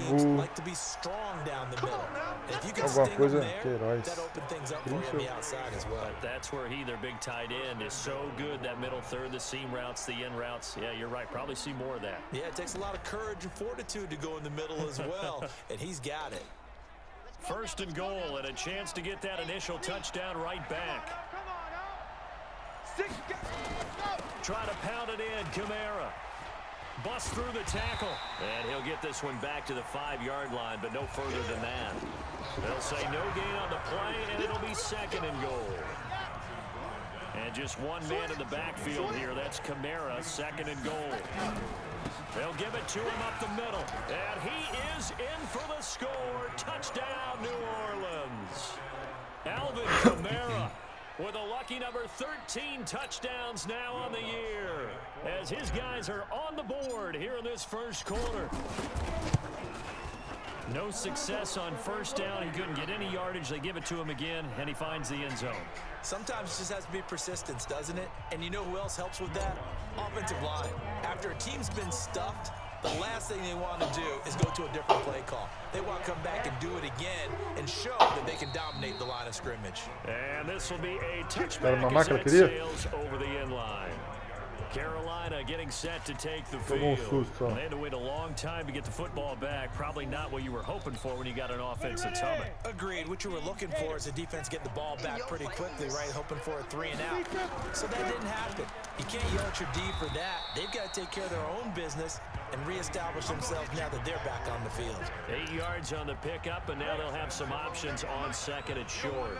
jogo, like to be strong down the middle. If you can alguma sting coisa, them there, Queiroz. that open things up for you on the outside as well. But that's where he, their big tight end, is so good. That middle third, the seam routes, the in routes. Yeah, you're right. Probably see more of that. Yeah, it takes a lot of courage and fortitude to go in the middle as well, and he's got it. First and goal, and a chance to get that initial touchdown right back. Try to pound it in, Kamara. Busts through the tackle, and he'll get this one back to the 5-yard line, but no further than that. They'll say no gain on the play, and it'll be second and goal. And just one man in the backfield here. That's Kamara, second and goal. They'll give it to him up the middle, and he is in for the score. Touchdown, New Orleans. Alvin Kamara with a lucky number 13 touchdowns now on the year, as his guys are on the board here in this first quarter. No success on first down. He couldn't get any yardage. They give it to him again, and he finds the end zone. Sometimes it just has to be persistence, doesn't it? And you know who else helps with that? Offensive line. After a team's been stuffed, the last thing they want to do is go to a different play call. They want to come back and do it again and show that they can dominate the line of scrimmage. And this will be a touchback as it sails over the end line. Carolina getting set to take the field. They had to wait a long time to get the football back. Probably not what you were hoping for when you got an offense that's humming. Agreed. What you were looking for is the defense getting the ball back pretty quickly, right? Hoping for a 3 and out. So that didn't happen. You can't yell at your D for that. They've got to take care of their own business and reestablish themselves now that they're back on the field. 8 yards on the pickup, and now they'll have some options on second and short.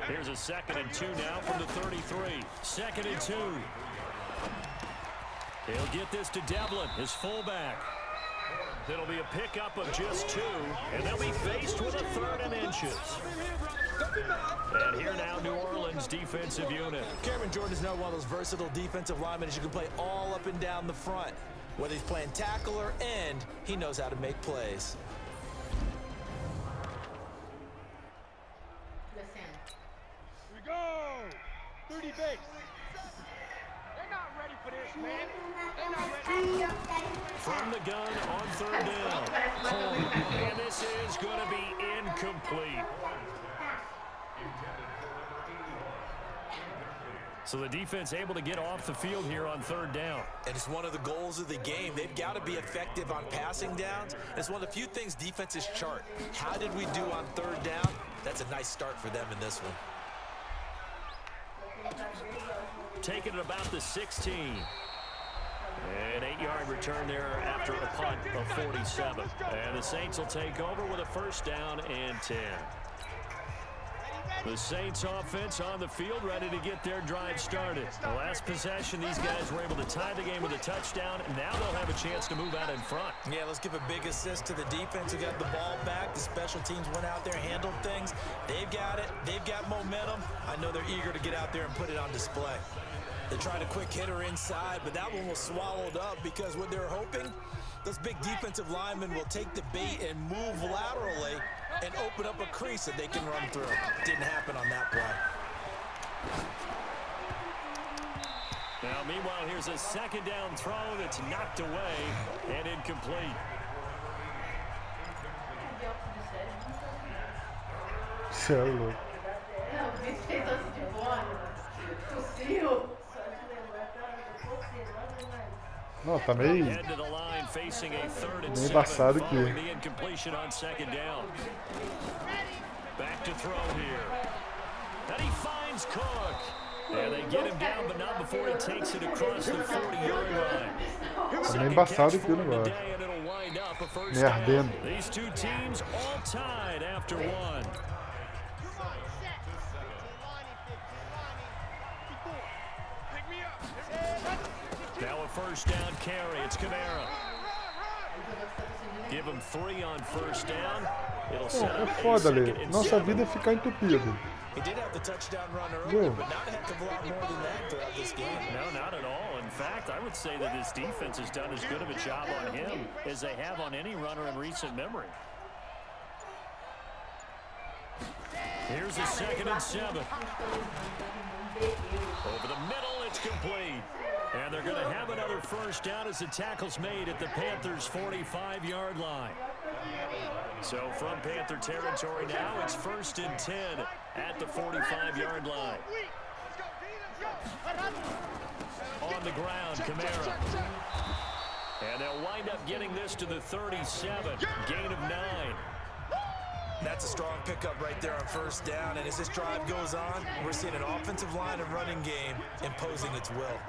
Here's a 2nd and 2 now from the 33. 2nd and 2. He'll get this to Devlin, his fullback. It'll be a pickup of just 2, and they'll be faced with a 3rd and inches. And here now, New Orleans defensive unit. Cameron Jordan is now one of those versatile defensive linemen as you can play all up and down the front. Whether he's playing tackle or end, he knows how to make plays. Here we go! 30 base. They're not ready for this, man. They're not ready. From the gun on 3rd down. And this is going to be incomplete. So the defense able to get off the field here on 3rd down. And it's one of the goals of the game. They've got to be effective on passing downs. It's one of the few things defenses chart. How did we do on 3rd down? That's a nice start for them in this one. Taking it about the 16. An 8-yard return there after a punt of 47. And the Saints will take over with a 1st down and 10. The Saints offense on the field, ready to get their drive started. The last possession, these guys were able to tie the game with a touchdown, and now they'll have a chance to move out in front. Yeah, let's give a big assist to the defense who got the ball back. The special teams went out there, handled things. They've got it. They've got momentum. I know they're eager to get out there and put it on display. They tried a quick hitter inside, but that one was swallowed up because what they're hoping, those big defensive linemen will take the bait and move laterally and open up a crease that they can run through. Didn't happen on that play. Now, meanwhile, here's a 2nd down throw that's knocked away and incomplete. Céu, não, tá meio embaçado aqui. Back to throw here. And he finds Cook. And they get him down, but not before he takes it across the 40-yard line. Tá meio embaçado aqui o negócio. Me ardendo. These two teams all tied after one. Now a 1st down carry. It's Kamara. Give him 3 on 1st down. It'll set up foda, Ale. Nossa vida é ficar entupido. He did have the touchdown run earlier, but not a heck of a lot more than that throughout this game. No, not at all. In fact, I would say that this defense has done as good of a job on him as they have on any runner in recent memory. Here's a 2nd and 7. Over the middle, it's complete. And they're going to have another first down as the tackle's made at the Panthers' 45-yard line. So from Panther territory now, it's 1st and 10 at the 45-yard line. On the ground, Kamara. And they'll wind up getting this to the 37, gain of 9. That's a strong pickup right there on first down, and as this drive goes on, we're seeing an offensive line and running game imposing its will.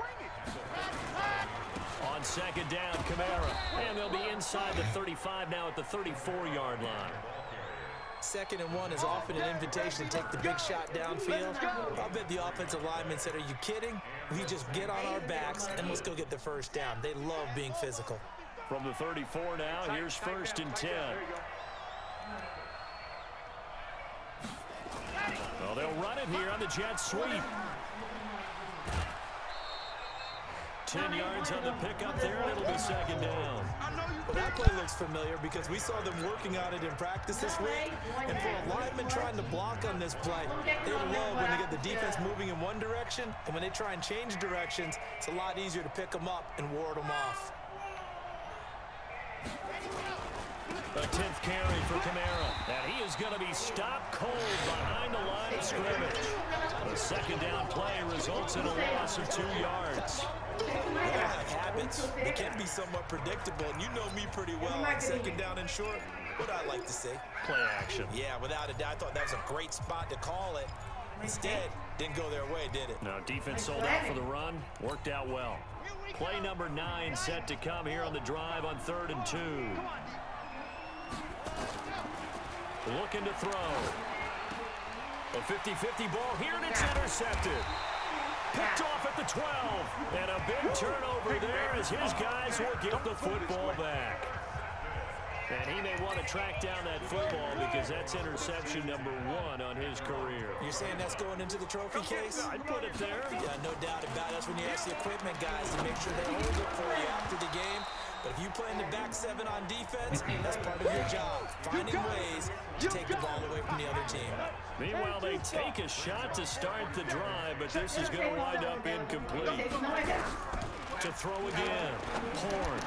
On 2nd down, Kamara, and they'll be inside the 35 now at the 34-yard line. 2nd and 1 is often an invitation to take the big shot downfield. I'll bet the offensive lineman said, "Are you kidding? We just get on our backs and let's go get the first down." They love being physical. From the 34 now, here's 1st and 10. Well, they'll run it here on the jet sweep. 10 yards on the pickup there, and it'll be 2nd down. Well, that play looks familiar because we saw them working on it in practice this week. And for a lineman trying to block on this play, they love when they get the defense moving in one direction, and when they try and change directions, it's a lot easier to pick them up and ward them off. A 10th carry for Kamara, and he is going to be stopped cold behind the line of scrimmage. The 2nd down play results in a loss of 2 yards. They have habits. They can be somewhat predictable, and you know me pretty well on 2nd down and short. What I like to see. Play action. Yeah, without a doubt, I thought that was a great spot to call it. Instead, didn't go their way, did it? No, defense sold out for the run. Worked out well. Play number 9 set to come here on the drive on 3rd and 2. Looking to throw. A 50-50 ball here, and it's intercepted. Picked off at the 12. And a big turnover there as his guys will get the football back. And he may want to track down that football because that's interception number 1 on his career. You're saying that's going into the trophy case? I'd put it there. Yeah, no doubt about it. That's when you ask the equipment guys to make sure they hold it for you after the game. But if you play in the back 7 on defense, that's part of your job, finding ways to take the ball away from the other team. Meanwhile, they take a shot to start the drive, but this is going to wind up incomplete. To throw again, Horn.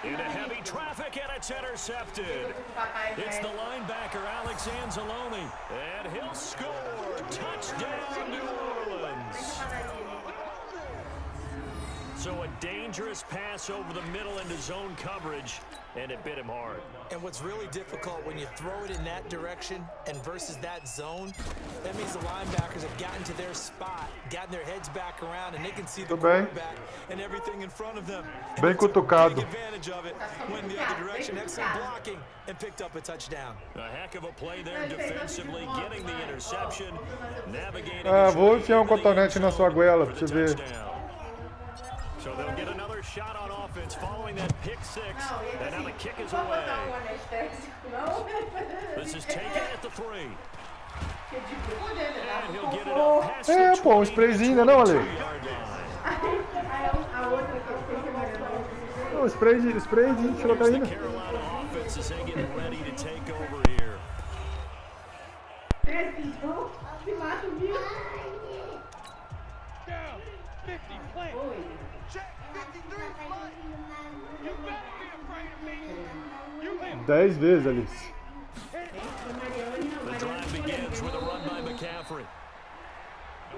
Into heavy traffic, and it's intercepted. It's the linebacker, Alex Anzalone, and he'll score. Touchdown, New Orleans. So a dangerous pass over the middle into zone coverage, and it bit him hard. And what's really difficult when you throw it in that direction and versus that zone, that means the linebackers have gotten to their spot, gotten their heads back around, and they can see the quarterback and everything in front of them. Bem cutucado. Take advantage of it, went in the other direction, excellent blocking, and picked up a touchdown. A heck of a play there defensively, getting the interception, navigating. Vou enfiar cotonete na sua goela pra você ver. So they'll get another shot on offense following that pick 6, and now the kick is away. This is taken at the 3. And he'll get it up past the Pô, sprayzinho, né, não, Ale? O spray de xilocaína. The Carolina offense is getting ready to take over here. Down. 50, plant. Check. 53, punt. You better be afraid of me. You have 10 vezes, Alice. The drive begins with a run by McCaffrey.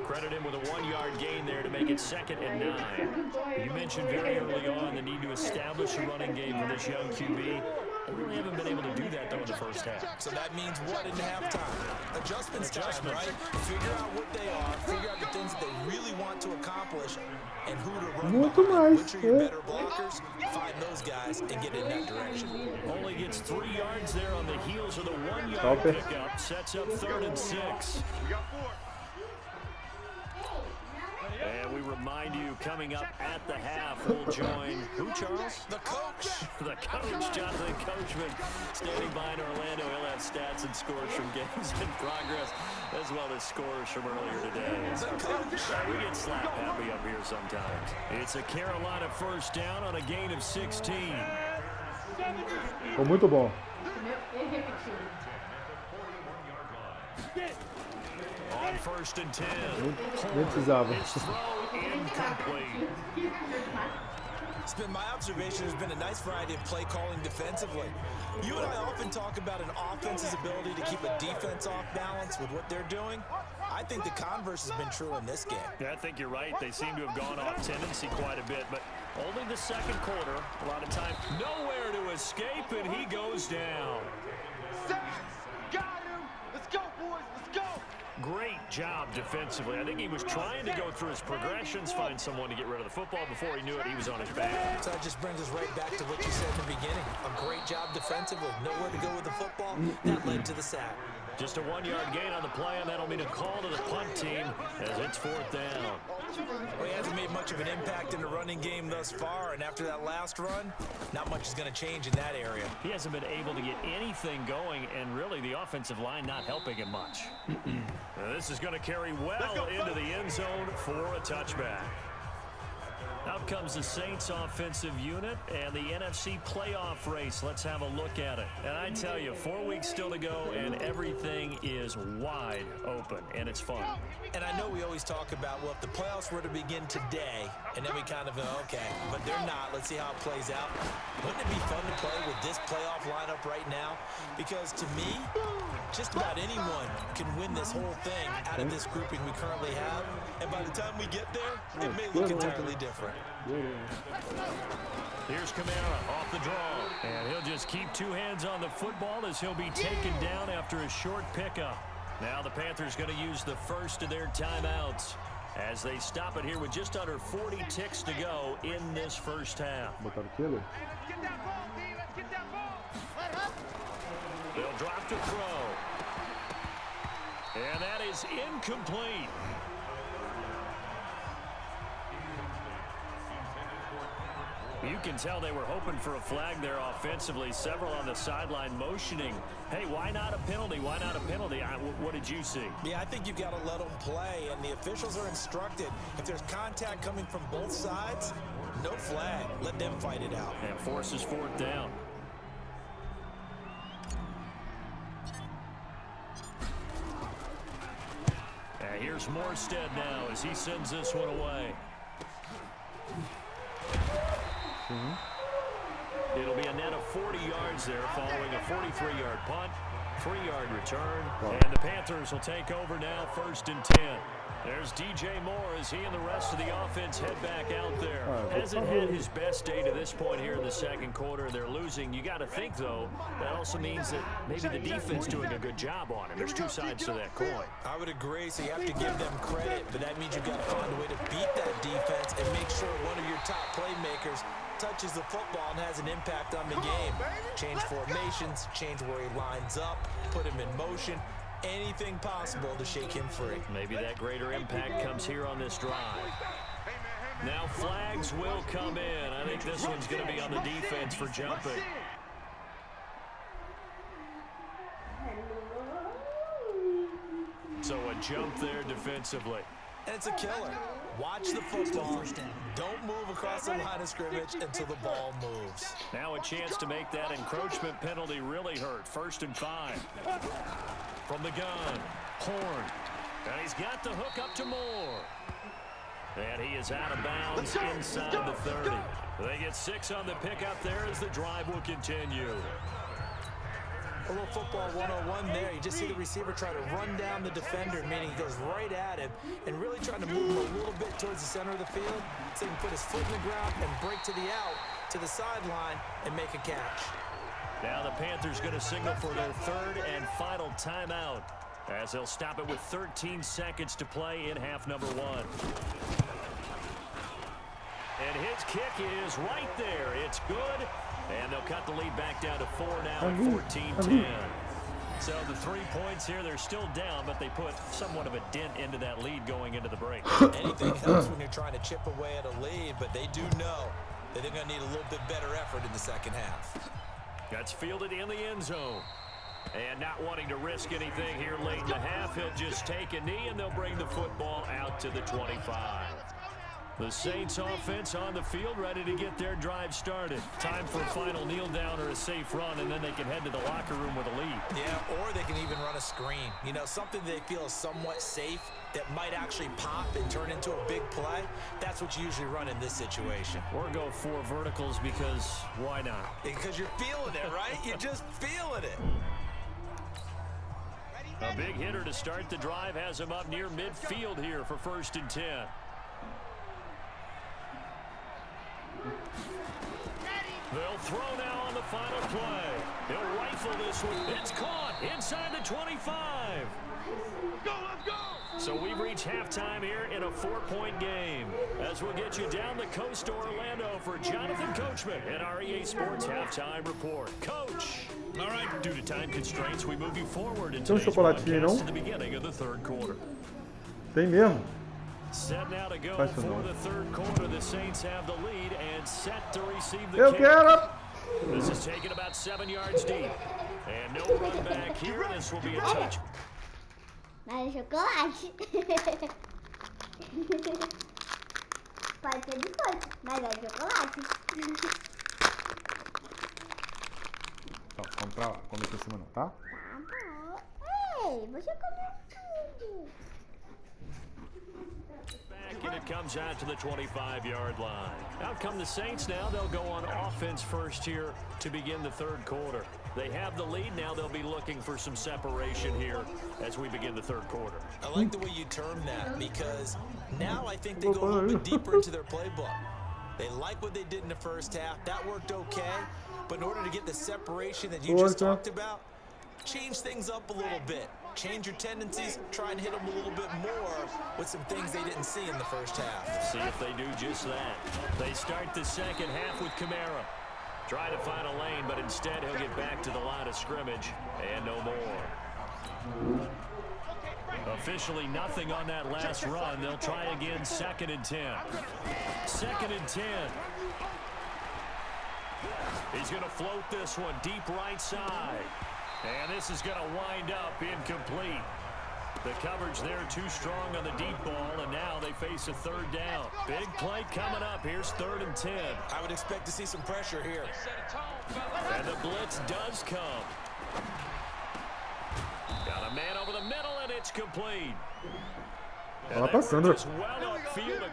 Credit him with a 1-yard gain there to make it 2nd and 9. You mentioned very early on the need to establish a running game for this young QB. They really haven't been able to do that, though, in the first half. So that means what in halftime? Adjustments time, right? Figure out what they are, figure out the things that they really want to accomplish, and who to run Muito behind. mais, Which are your better blockers? Find those guys and get in that direction. Only gets 3 yards there on the heels of the 1-yard pickup. Sets up 3rd and 6. And we remind you, coming up at the half, we'll join who, Charles? The coach. The coach, Jonathan Coachman, standing by in Orlando. He'll have stats and scores from games in progress, as well as scores from earlier today. So, we get slap happy up here sometimes. It's a Carolina first down on a gain of 16. Ficou muito bom. On 1st and 10. Nem precisava. His throw incomplete. It's been my observation there's been a nice variety of play calling defensively. You and I often talk about an offense's ability to keep a defense off balance with what they're doing. I think the converse has been true in this game. Yeah, I think you're right. They seem to have gone off tendency quite a bit, but only the second quarter. A lot of time. Nowhere to escape, and he goes down. Got him. Let's go, boys. Let's go. Great job defensively. I think he was trying to go through his progressions, find someone to get rid of the football. Before he knew it, he was on his back. So that just brings us right back to what you said in the beginning. A great job defensively. Nowhere to go with the football. That led to the sack. Just a 1-yard gain on the play, and that'll mean a call to the punt team as it's 4th down. Well, he hasn't made much of an impact in the running game thus far, and after that last run, not much is going to change in that area. He hasn't been able to get anything going, and really the offensive line not helping him much. This is going to carry well into the end zone for a touchback. Out comes the Saints offensive unit and the NFC playoff race. Let's have a look at it. And I tell you, 4 weeks still to go, and everything is wide open, and it's fun. And I know we always talk about, well, if the playoffs were to begin today, and then we kind of go, okay, but they're not. Let's see how it plays out. Wouldn't it be fun to play with this playoff lineup right now? Because to me, just about anyone can win this whole thing out of this grouping we currently have. And by the time we get there, it may look entirely different. Here's Kamara off the draw. And he'll just keep two hands on the football as he'll be taken down after a short pickup. Now the Panthers going to use the first of their timeouts as they stop it here with just under 40 ticks to go in this first half. Let's get that ball, D. Let's get that ball. Let up. They'll drop to throw. And that is incomplete. You can tell they were hoping for a flag there offensively. Several on the sideline motioning. Hey, why not a penalty? Why not a penalty? What did you see? Yeah, I think you've got to let them play, and the officials are instructed. If there's contact coming from both sides, no flag. Let them fight it out. And forces 4th down. And here's Morstead now as he sends this one away. It'll be a net of 40 yards there following a 43-yard punt, 3-yard return, and the Panthers will take over now 1st and 10. There's DJ Moore as he and the rest of the offense head back out there. Hasn't had his best day to this point here in the second quarter. They're losing. You got to think, though, that also means that maybe the defense doing a good job on it. There's two sides to that coin. I would agree, so you have to give them credit, but that means you've got to find a way to beat that defense and make sure one of your top playmakers touches the football and has an impact on the game. Change formations, change where he lines up, put him in motion. Anything possible to shake him free. Maybe that greater impact comes here on this drive. Now flags will come in. I think this one's going to be on the defense for jumping. So a jump there defensively. And it's a killer. Watch the football. Don't move across the line of scrimmage until the ball moves. Now a chance to make that encroachment penalty really hurt. 1st and 5. From the gun, Horn. And he's got the hook up to Moore. And he is out of bounds inside the 30. They get 6 on the pickup there as the drive will continue. A little football 101 there. You just see the receiver try to run down the defender, meaning he goes right at him and really trying to move him a little bit towards the center of the field so he can put his foot in the ground and break to the out, to the sideline, and make a catch. Now the Panthers going to signal for their 3rd and final timeout as they'll stop it with 13 seconds to play in half number 1. And his kick is right there. It's good. And they'll cut the lead back down to 4 now at 14-10. So the 3 points here, they're still down, but they put somewhat of a dent into that lead going into the break. Anything helps when you're trying to chip away at a lead, but they do know that they're going to need a little bit better effort in the second half. That's fielded in the end zone. And not wanting to risk anything here late in the half, he'll just take a knee, and they'll bring the football out to the 25. The Saints offense on the field, ready to get their drive started. Time for a final kneel down or a safe run, and then they can head to the locker room with a lead. Yeah, or they can even run a screen. You know, something they feel is somewhat safe that might actually pop and turn into a big play. That's what you usually run in this situation. Or go 4 verticals because why not? Because you're feeling it, right? You're just feeling it. A big hitter to start the drive has him up near midfield here for 1st and 10. They'll throw now on the final play. He'll rifle this one. It's caught inside the 25. Go, let's go! So we've reached halftime here in a 4-point game. As we'll get you down the coast to Orlando for Jonathan Coachman and our EA Sports Halftime Report. Coach! All right, due to time constraints, we move you forward in today's broadcast to the beginning of the 3rd quarter. Tem mesmo. Set now to go for the 3rd quarter. The Saints have the lead and set to receive the Eu kick. quero. This is taken about 7 yards deep. And no run back here. This will be a touch. Mas é chocolate. Pode ser biscoito, mas é chocolate. Então, vamos pra lá. Come aqui em cima não, tá? Tá bom. Ei, você comeu tudo. Back and it comes out to the 25-yard line. Out come the Saints now. They'll go on offense first here to begin the 3rd quarter. They have the lead. Now they'll be looking for some separation here as we begin the 3rd quarter. I like the way you term that because now I think they go a little bit deeper into their playbook. They like what they did in the 1st half. That worked okay. But in order to get the separation that you just talked about, change things up a little bit. Change your tendencies, try and hit them a little bit more with some things they didn't see in the 1st half. See if they do just that. They start the 2nd half with Kamara. Try to find a lane, but instead he'll get back to the line of scrimmage and no more. Officially nothing on that last run. They'll try again 2nd and 10. 2nd and 10. He's going to float this one deep right side. And this is going to wind up incomplete. The coverage there too strong on the deep ball, and now they face a 3rd down. Big play coming up. Here's 3rd and 10. I would expect to see some pressure here. And the blitz does come. Got a man over the middle, and it's complete. Ela passando.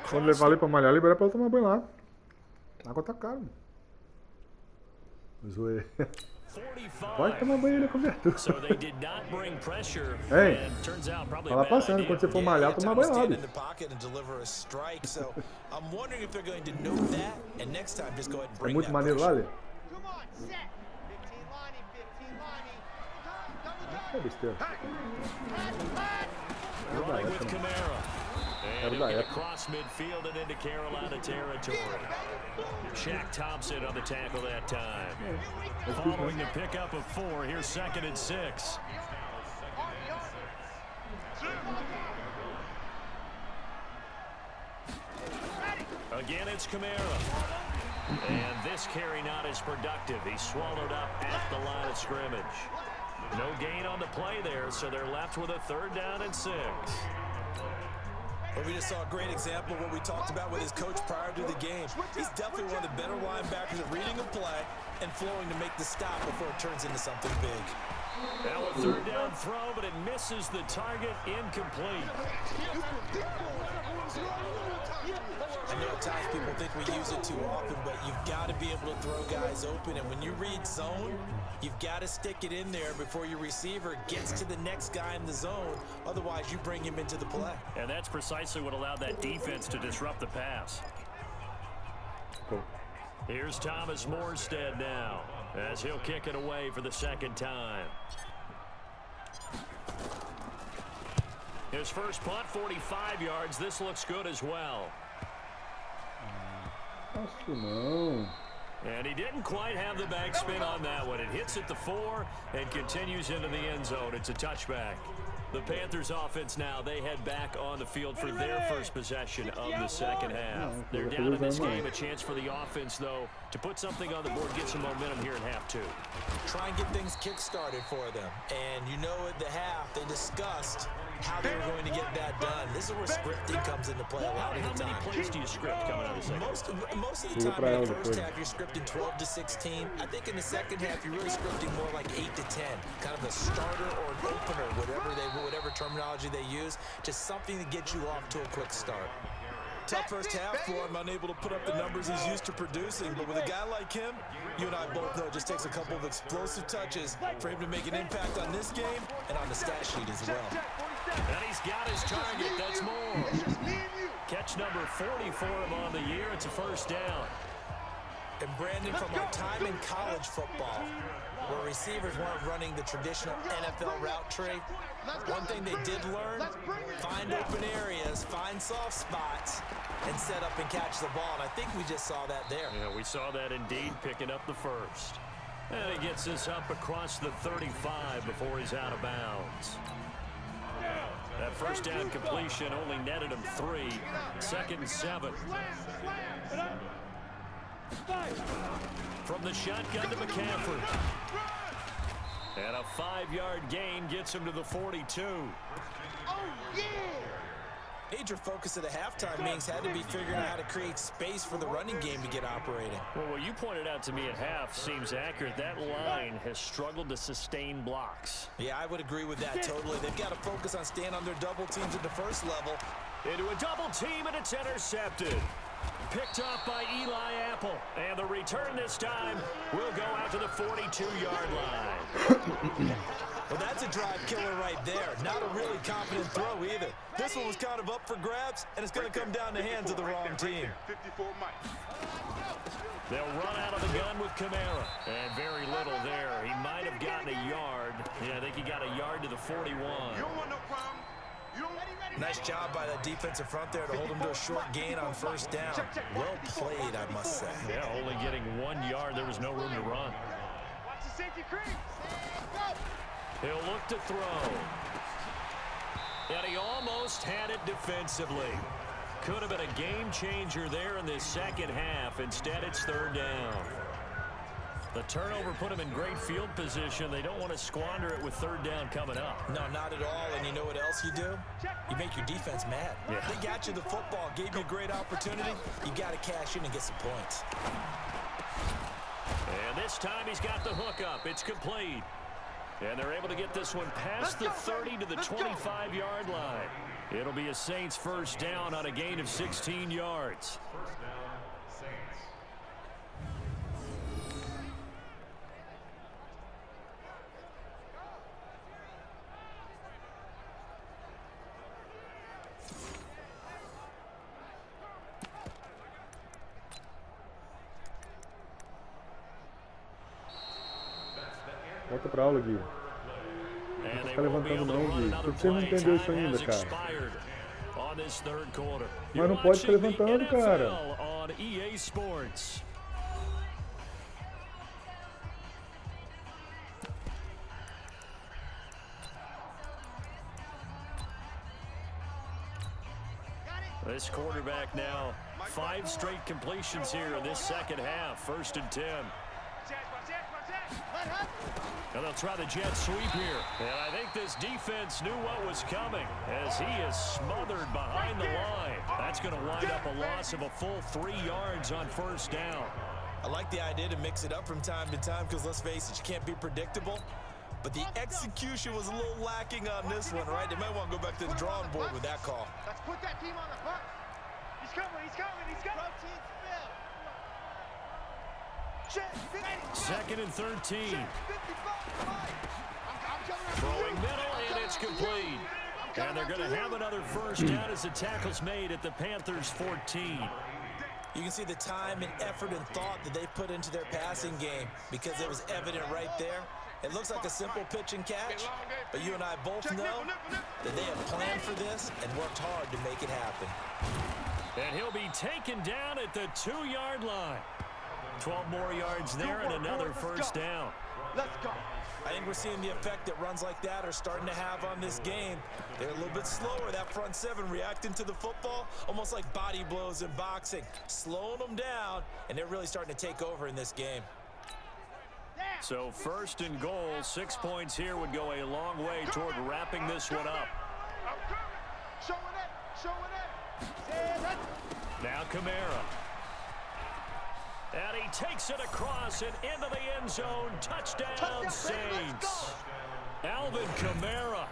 Quando levar ali pra malhar, libera pra ela tomar banho lá. A água tá cara. Zoei. Pode tomar banho ali, cobertura. Ei, fala passando, quando você for malhar, tomar banho lá. É muito maneiro lá, ali. É besteira. And he'll get across midfield and into Carolina territory. Shaq Thompson on the tackle that time. Following the pickup of 4, here's 2nd and 6. Again, it's Kamara. And this carry not as productive. He's swallowed up at the line of scrimmage. No gain on the play there, so they're left with a 3rd down and 6. But we just saw a great example of what we talked about with his coach prior to the game. He's definitely one of the better linebackers at reading a play and flowing to make the stop before it turns into something big. Now a 3rd down throw, but it misses the target, incomplete. I know at times people think we use it too often, but you've got to be able to throw guys open. And when you read zone, you've got to stick it in there before your receiver gets to the next guy in the zone. Otherwise, you bring him into the play. And that's precisely what allowed that defense to disrupt the pass. Cool. Here's Thomas Morstead now, as he'll kick it away for the 2nd time. His first punt, 45 yards. This looks good as well. Acho que não. And he didn't quite have the backspin on that one. It hits at the 4 and continues into the end zone. It's a touchback. The Panthers offense now, they head back on the field for their first possession of the second half. They're down in this game. A chance for the offense, though, to put something on the board, get some momentum here in half two. Try and get things kick-started for them. And you know at the half, they discussed how they were going to get that done. This is where scripting comes into play a lot of the time. How many plays do you script coming out of the second? Most of the time in the first half, you're scripting 12 to 16. I think in the second half, you're really scripting more like 8 to 10. Kind of a starter or an opener, whatever terminology they use, just something to get you off to a quick start. Tough first half for him, unable to put up the numbers he's used to producing. But with a guy like him, you and I both know it just takes a couple of explosive touches for him to make an impact on this game and on the stat sheet as well. And he's got his target. That's more. Catch number 40 for him on the year. It's a first down. And Brandon, from our time in college football, where receivers weren't running the traditional NFL route tree, one thing they did learn, find open areas, find soft spots, and set up and catch the ball. And I think we just saw that there. Yeah, we saw that indeed, picking up the first. And he gets this up across the 35 before he's out of bounds. That first down completion only netted him 3. Second and 7. From the shotgun to McCaffrey. And a 5-yard gain gets him to the 42. Major focus at the halftime means had to be figuring out how to create space for the running game to get operating. Well, what you pointed out to me at half seems accurate. That line has struggled to sustain blocks. Yeah, I would agree with that totally. They've got to focus on staying on their double teams at the first level. Into a double team, and it's intercepted. Picked off by Eli Apple. And the return this time will go out to the 42-yard line. Well, that's a drive killer right there. Not a really confident throw either. This one was kind of up for grabs, and it's going to come down the hands of the wrong team. They'll run out of the gun with Kamara. And very little there. He might have gotten a yard. Yeah, I think he got a yard to the 41. Nice job by that defensive front there to hold him to a short gain on first down. Well played, I must say. Yeah, only getting 1 yard. There was no room to run. Watch the safety crease. He'll look to throw. And he almost had it defensively. Could have been a game changer there in this second half. Instead, it's third down. The turnover put him in great field position. They don't want to squander it with third down coming up. No, not at all. And you know what else you do? You make your defense mad. Yeah. They got you the football, gave you a great opportunity. You got to cash in and get some points. And this time he's got the hook up. It's complete. And they're able to get this one past the 30 to the 25-yard line. It'll be a Saints first down on a gain of 16 yards. Volta pra aula, Gui. Não fica levantando não, Gui. Por que você não entendeu isso ainda, cara? Mas não pode ficar levantando, cara. This quarterback now, 5 straight completions here in this second half. First and 10. And they'll try the jet sweep here. And I think this defense knew what was coming as he is smothered behind the line. That's going to wind up a loss of a full 3 yards on first down. I like the idea to mix it up from time to time because, let's face it, you can't be predictable. But the execution was a little lacking on this one, right? They might want to go back to the drawing board with that call. Let's put that team on the hunt. He's coming, he's coming, he's coming. Second and 13. Throwing middle, and it's complete. And they're going to have another first down as the tackle's made at the Panthers' 14. You can see the time and effort and thought that they put into their passing game because it was evident right there. It looks like a simple pitch and catch, but you and I both know that they have planned for this and worked hard to make it happen. And he'll be taken down at the 2-yard line. 12 more yards there and another first down. Let's go. I think we're seeing the effect that runs like that are starting to have on this game. They're a little bit slower, that front seven, reacting to the football, almost like body blows in boxing, slowing them down, and they're really starting to take over in this game. So 1st and goal, 6 points here would go a long way toward wrapping this one up. Now Kamara. And he takes it across and into the end zone. Touchdown, Saints. Alvin Kamara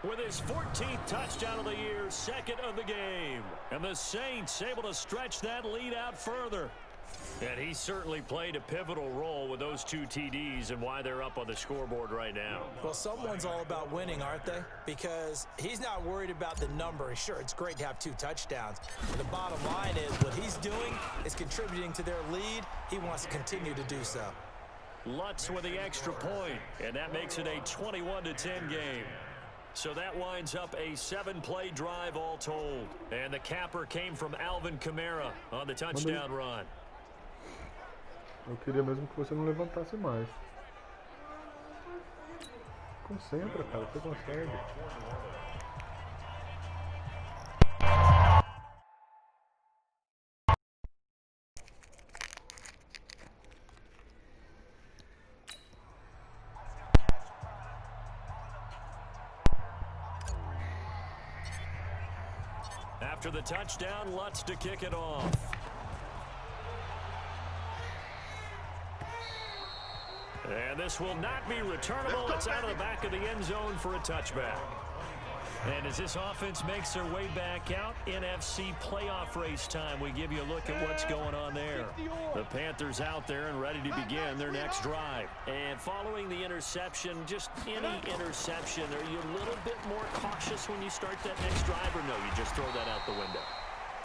with his 14th touchdown of the year, 2nd of the game. And the Saints able to stretch that lead out further. And he certainly played a pivotal role with those 2 TDs and why they're up on the scoreboard right now. Well, someone's all about winning, aren't they? Because he's not worried about the number. Sure, it's great to have 2 touchdowns. But the bottom line is what he's doing is contributing to their lead. He wants to continue to do so. Lutz with the extra point, and that makes it a 21-10 game. So that winds up a 7-play drive all told. And the capper came from Alvin Kamara on the touchdown run. Eu queria mesmo que você não levantasse mais. Concentra, cara, você consegue. After the touchdown, Lutz to kick it off. And this will not be returnable. It's out of the back of the end zone for a touchback. And as this offense makes their way back out, NFC playoff race time, we give you a look at what's going on there. The Panthers out there and ready to begin their next drive. And following the interception, just any interception, are you a little bit more cautious when you start that next drive, or no, you just throw that out the window?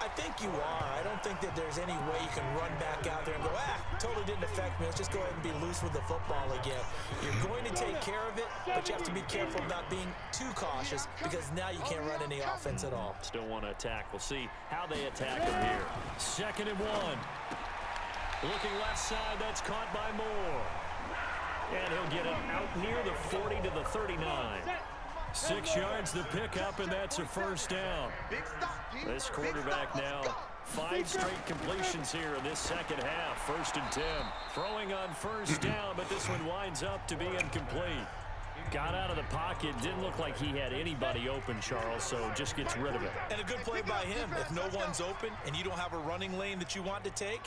I think you are. I don't think that there's any way you can run back out there and go, totally didn't affect me. Let's just go ahead and be loose with the football again. You're going to take care of it, but you have to be careful about being too cautious because now you can't run any offense at all. Still want to attack. We'll see how they attack him here. 2nd and 1. Looking left side, that's caught by Moore. And he'll get it out near the 40 to the 39. 6 yards to pick up, and that's a 1st down. This quarterback now 5 straight completions here in this second half. 1st and 10. Throwing on 1st down, but this one winds up to be incomplete. Got out of the pocket. Didn't look like he had anybody open, Charles, so just gets rid of it. And a good play by him. If no one's open and you don't have a running lane that you want to take,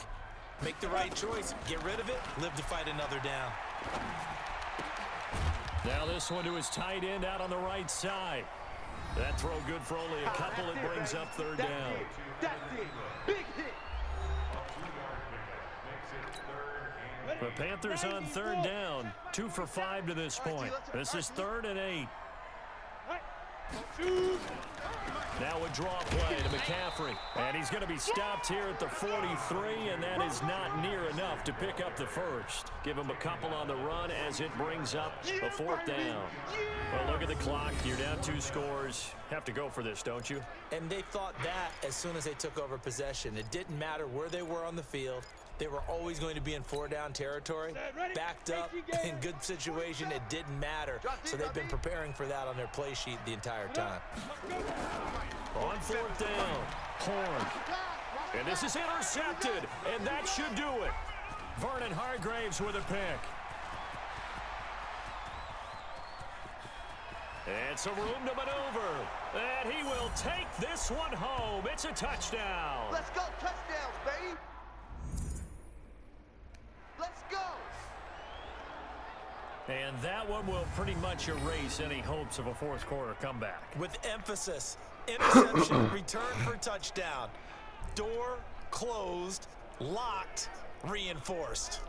make the right choice. Get rid of it. Live to fight another down. Now this one to his tight end out on the right side. That throw good for only a couple. It brings up 3rd down. That's it. Big hit. The Panthers on 3rd down. 2 for 5 to this point. This is 3rd and 8. Now a draw play to McCaffrey. And he's going to be stopped here at the 43, and that is not near enough to pick up the 1st. Give him a couple on the run as it brings up a 4th down. Well, look at the clock. You're down 2 scores. Have to go for this, don't you? And they thought that as soon as they took over possession. It didn't matter where they were on the field. They were always going to be in 4-down territory, backed up, in good situation. It didn't matter. So they've been preparing for that on their play sheet the entire time. On 4th down, Horn. And this is intercepted, and that should do it. Vernon Hargreaves with a pick. And some room to maneuver. And he will take this one home. It's a touchdown. Let's go touchdowns, baby. Let's go. And that one will pretty much erase any hopes of a 4th quarter comeback. With emphasis, interception, return for touchdown. Door closed, locked, reinforced.